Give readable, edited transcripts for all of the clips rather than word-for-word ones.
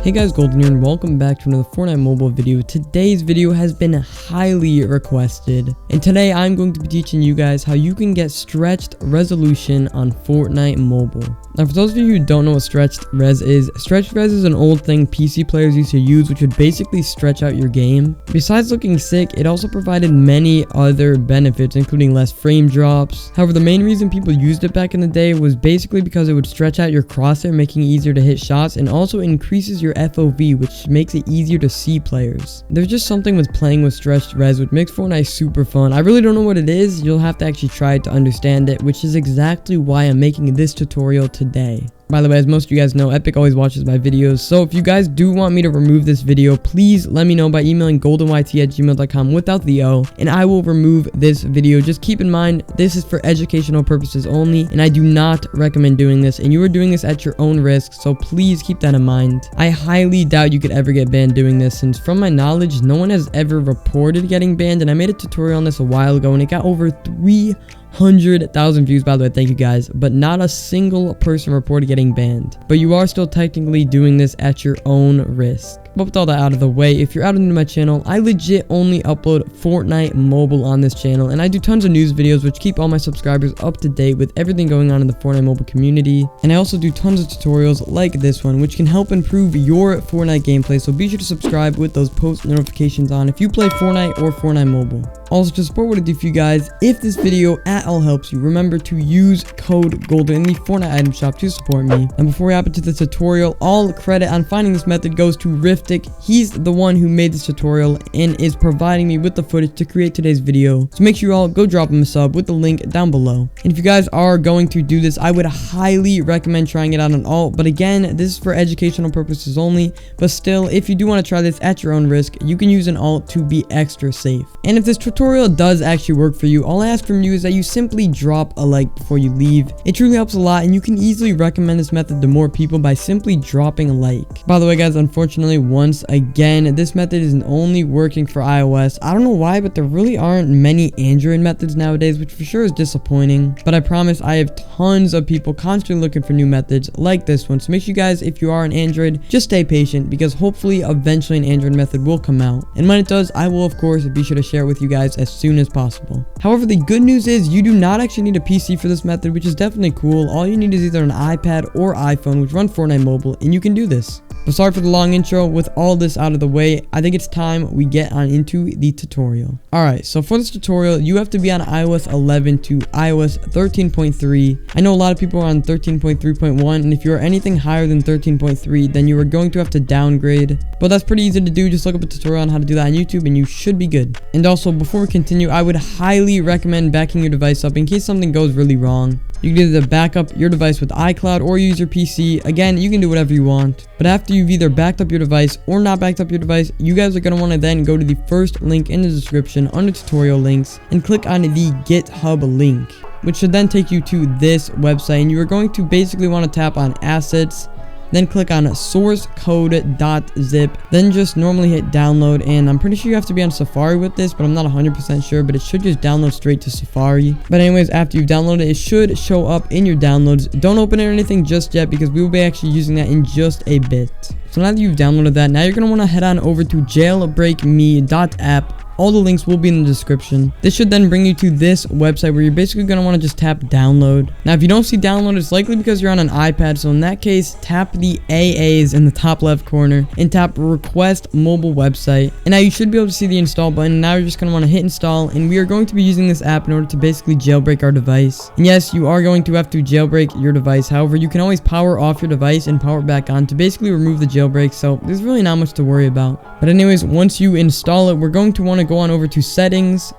Hey guys, Golden here and welcome back to another Fortnite Mobile video. Today's video has been highly requested, and today I'm going to be teaching you guys how you can get stretched resolution on Fortnite Mobile. Now, for those of you who don't know what stretched res is an old thing PC players used to use, which would basically stretch out your game. Besides looking sick, it also provided many other benefits, including less frame drops. However, the main reason people used it back in the day was basically because it would stretch out your crosshair, making it easier to hit shots, and also increases your FOV, which makes it easier to see players. There's just something with playing with stretched res which makes Fortnite super fun. I really don't know what it is. You'll have to actually try it to understand it, which is exactly why I'm making this tutorial today. By the way, as most of you guys know, Epic always watches my videos, so if you guys do want me to remove this video, please let me know by emailing goldenyt@gmail.com without the O, and I will remove this video. Just keep in mind, this is for educational purposes only, and I do not recommend doing this, and you are doing this at your own risk, so please keep that in mind. I highly doubt you could ever get banned doing this, since from my knowledge, no one has ever reported getting banned, and I made a tutorial on this a while ago, and it got over 300,000 views. By the way, thank you guys, but not a single person reported getting banned. But you are still technically doing this at your own risk. But with all that out of the way, if you're out into my channel, I legit only upload Fortnite Mobile on this channel, and I do tons of news videos which keep all my subscribers up to date with everything going on in the Fortnite Mobile community. And I also do tons of tutorials like this one, which can help improve your Fortnite gameplay, so be sure to subscribe with those post notifications on if you play Fortnite or Fortnite Mobile. Also, to support what I do for you guys, if this video at all helps you, remember to use code GOLDEN in the Fortnite item shop to support me. And before we hop into the tutorial, all credit on finding this method goes to Riftic. He's the one who made this tutorial and is providing me with the footage to create today's video. So make sure you all go drop him a sub with the link down below. And if you guys are going to do this, I would highly recommend trying it out on alt. But again, this is for educational purposes only. But still, if you do want to try this at your own risk, you can use an alt to be extra safe. And if this tutorial does actually work for you, all I ask from you is that you simply drop a like before you leave. It truly helps a lot, and you can easily recommend this method to more people by simply dropping a like. By the way guys, unfortunately, once again, this method isn't only working for iOS. I don't know why, but there really aren't many Android methods nowadays, which for sure is disappointing. But I promise I have tons of people constantly looking for new methods like this one. So make sure you guys, if you are an Android, just stay patient, because hopefully eventually an Android method will come out. And when it does, I will of course be sure to share it with you guys as soon as possible. However, the good news is you do not actually need a PC for this method, which is definitely cool. All you need is either an iPad or iPhone which run Fortnite Mobile, and you can do this. But sorry for the long intro. With all this out of the way, I think it's time we get on into the tutorial. Alright, so for this tutorial, you have to be on iOS 11 to iOS 13.3. I know a lot of people are on 13.3.1, and if you are anything higher than 13.3, then you are going to have to downgrade. But that's pretty easy to do. Just look up a tutorial on how to do that on YouTube, and you should be good. And also, before we continue, I would highly recommend backing your device up in case something goes really wrong. You can either back up your device with iCloud or use your PC. Again, you can do whatever you want. But after you've either backed up your device or not backed up your device, you guys are going to want to then go to the first link in the description under tutorial links and click on the GitHub link, which should then take you to this website. And you are going to basically want to tap on assets, then click on source code.zip, then just normally hit download. And I'm pretty sure you have to be on Safari with this, but I'm not 100% sure, but it should just download straight to Safari. But anyways, after you've downloaded it, it should show up in your downloads. Don't open it or anything just yet, because we will be actually using that in just a bit. So now that you've downloaded that, now you're going to want to head on over to jailbreakme.app. All the links will be in the description. This should then bring you to this website where you're basically going to want to just tap download. Now, if you don't see download, it's likely because you're on an iPad. So in that case, tap the AAs in the top left corner and tap request mobile website. And now you should be able to see the install button. Now you're just going to want to hit install. And we are going to be using this app in order to basically jailbreak our device. And yes, you are going to have to jailbreak your device. However, you can always power off your device and power it back on to basically remove the jailbreak. So there's really not much to worry about. But anyways, once you install it, we're going to want to go on over to settings,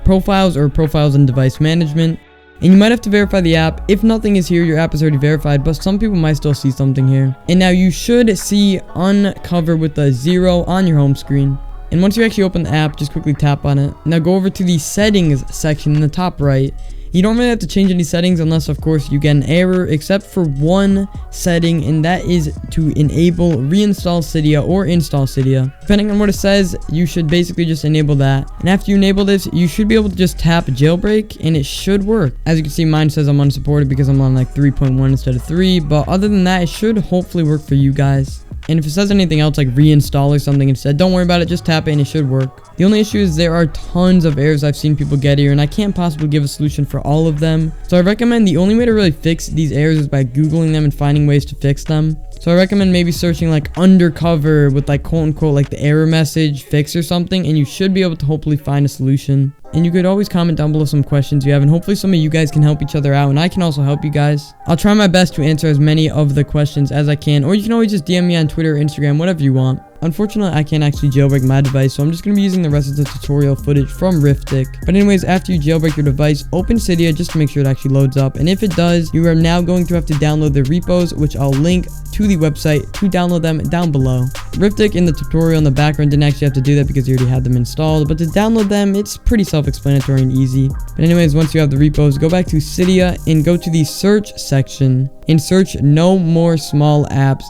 profiles and device management, and you might have to verify the app. If nothing is here, your app is already verified, but some people might still see something here. And now you should see uncover with the 0 on your home screen. And once you actually open the app, just quickly tap on it. Now go over to the settings section in the top right. You don't really have to change any settings unless, of course, you get an error, except for one setting, and that is to enable reinstall Cydia or install Cydia. Depending on what it says, you should basically just enable that. And after you enable this, you should be able to just tap jailbreak, and it should work. As you can see, mine says I'm unsupported because I'm on like 3.1 instead of 3, but other than that, it should hopefully work for you guys. And if it says anything else like reinstall or something instead, don't worry about it, just tap it and it should work. The only issue is there are tons of errors I've seen people get here, and I can't possibly give a solution for all of them. So I recommend the only way to really fix these errors is by Googling them and finding ways to fix them. So I recommend maybe searching like undercover with like quote unquote like the error message fix or something, and you should be able to hopefully find a solution. And you could always comment down below some questions you have, and hopefully some of you guys can help each other out, and I can also help you guys. I'll try my best to answer as many of the questions as I can, or you can always just DM me on Twitter or Instagram, whatever you want. Unfortunately, I can't actually jailbreak my device, so I'm just going to be using the rest of the tutorial footage from Riftic. But anyways, after you jailbreak your device, open Cydia just to make sure it actually loads up. And if it does, you are now going to have to download the repos, which I'll link to the website to download them down below. Riftic in the tutorial in the background didn't actually have to do that because you already had them installed, but to download them, it's pretty self-explanatory and easy. But anyways, once you have the repos, go back to Cydia and go to the search section and search no more small apps.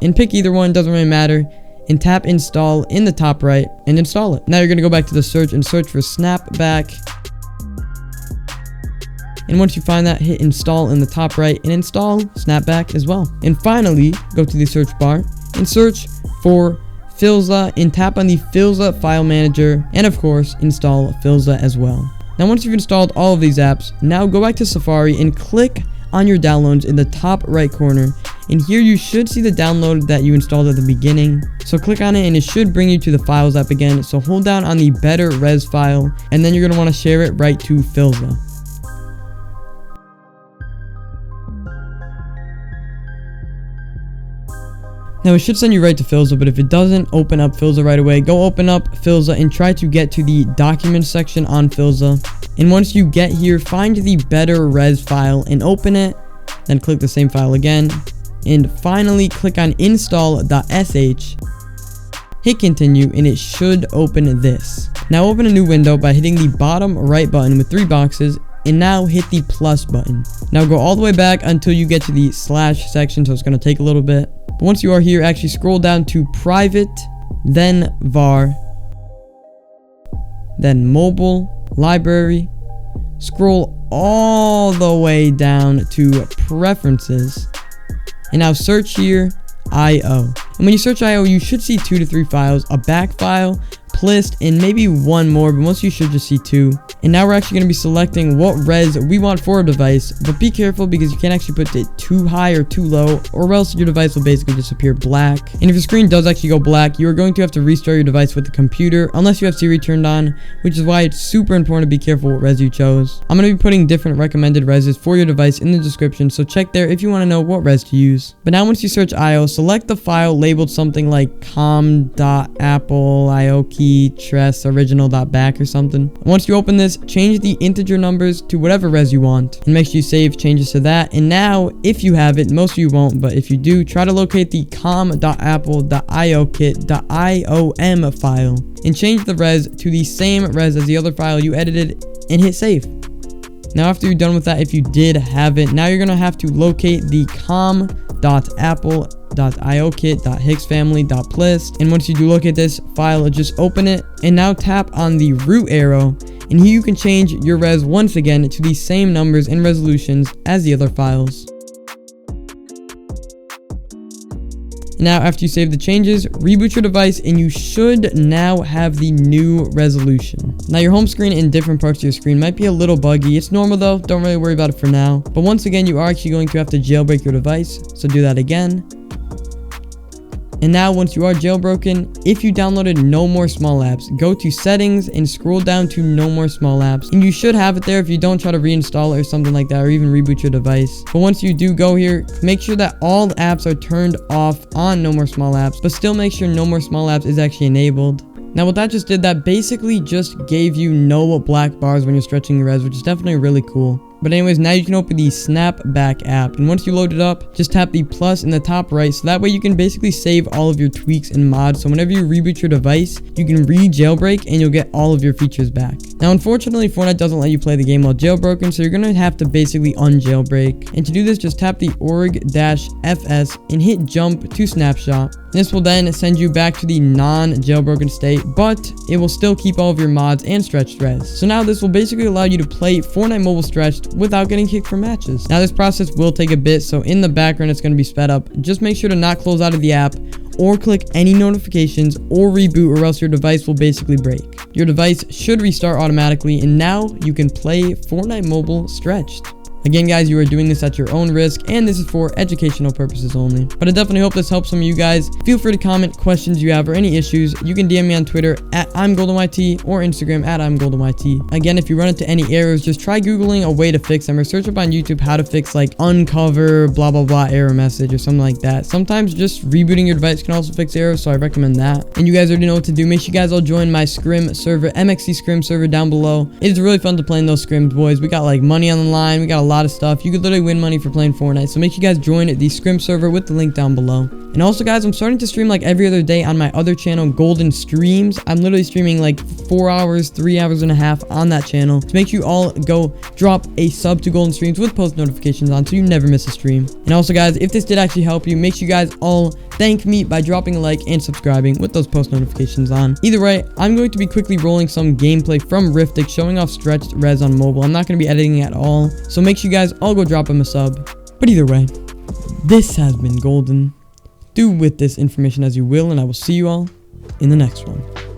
And pick either one, doesn't really matter, and tap install in the top right and install it. Now you're going to go back to the search and search for Snapback. And once you find that, hit install in the top right and install Snapback as well. And finally, go to the search bar and search for Filza and tap on the Filza file manager, and of course install Filza as well. Now once you've installed all of these apps, now go back to Safari and click on your downloads in the top right corner, and here you should see the download that you installed at the beginning. So click on it and it should bring you to the Files app again. So hold down on the Better Res file, and then you're going to want to share it right to Filza. Now it should send you right to Filza, but if it doesn't open up Filza right away, go open up Filza and try to get to the Documents section on Filza. And once you get here, find the Better Res file and open it, then click the same file again, and finally click on install.sh, hit continue, and it should open this. Now open a new window by hitting the bottom right button with 3 boxes, and now hit the plus button. Now go all the way back until you get to the slash section, so it's going to take a little bit. But once you are here, actually scroll down to private, then var, then mobile, library, scroll all the way down to preferences, and now search here IO. And when you search IO, you should see 2 to 3 files, a back file, plist, and maybe one more, but most you should just see 2. And now we're actually going to be selecting what res we want for a device, but be careful because you can't actually put it too high or too low, or else your device will basically just appear black. And if your screen does actually go black, you are going to have to restart your device with the computer unless you have Siri turned on, which is why it's super important to be careful what res you chose. I'm going to be putting different recommended reses for your device in the description, so check there if you want to know what res to use. But now once you search IO, select the file labeled something like com.apple IOKey tress original.back or something. Once you open this, change the integer numbers to whatever res you want, and make sure you save changes to that. And now if you have it, most of you won't, but if you do, try to locate the com.apple.iokit.iom file and change the res to the same res as the other file you edited and hit save. Now after you're done with that, if you did have it, now you're going to have to locate the com.apple.iokit.hixfamily.plist, and once you do locate this file, just open it and now tap on the root arrow, and here you can change your res once again to the same numbers and resolutions as the other files. Now after you save the changes, reboot your device and you should now have the new resolution. Now your home screen and different parts of your screen might be a little buggy. It's normal though, don't really worry about it for now. But once again, you are actually going to have to jailbreak your device, so do that again. And now once you are jailbroken, if you downloaded no more small apps, go to settings and scroll down to no more small apps, and you should have it there if you don't try to reinstall it or something like that, or even reboot your device. But once you do go here, make sure that all the apps are turned off on no more small apps, but still make sure no more small apps is actually enabled. Now what that just did, that basically just gave you no black bars when you're stretching your res, which is definitely really cool. But anyways, now you can open the Snapback app, and once you load it up, just tap the plus in the top right, so that way you can basically save all of your tweaks and mods, so whenever you reboot your device, you can re-jailbreak and you'll get all of your features back. Now unfortunately, Fortnite doesn't let you play the game while jailbroken, so you're going to have to basically unjailbreak. And to do this, just tap the org-fs and hit jump to snapshot. This will then send you back to the non-jailbroken state, but it will still keep all of your mods and stretched res. So now this will basically allow you to play Fortnite Mobile stretched without getting kicked from matches. Now this process will take a bit, so in the background it's going to be sped up. Just make sure to not close out of the app or click any notifications or reboot, or else your device will basically break. Your device should restart automatically, and now you can play Fortnite Mobile stretched. Again, guys, you are doing this at your own risk, and this is for educational purposes only. But I definitely hope this helps some of you guys. Feel free to comment questions you have or any issues. You can DM me on Twitter at I'mGoldenYT or Instagram at I'mGoldenYT. Again, if you run into any errors, just try Googling a way to fix them, or search up on YouTube how to fix like uncover blah blah blah error message or something like that. Sometimes just rebooting your device can also fix errors, so I recommend that. And you guys already know what to do. Make sure you guys all join my scrim server, MXC scrim server down below. It is really fun to play in those scrims, boys. We got like money on the line. We got a lot of stuff. You could literally win money for playing Fortnite, so make sure you guys join the scrim server with the link down below. And also, guys, I'm starting to stream like every other day on my other channel, Golden Streams. I'm literally streaming like 4 hours, 3 hours and a half on that channel. So make sure you all go drop a sub to Golden Streams with post notifications on, so you never miss a stream. And also, guys, if this did actually help you, make sure you guys all thank me by dropping a like and subscribing with those post notifications on. Either way, I'm going to be quickly rolling some gameplay from Riftic showing off stretched res on mobile. I'm not going to be editing at all, so make sure you guys all go drop him a sub. But either way, this has been Golden. Do with this information as you will, and I will see you all in the next one.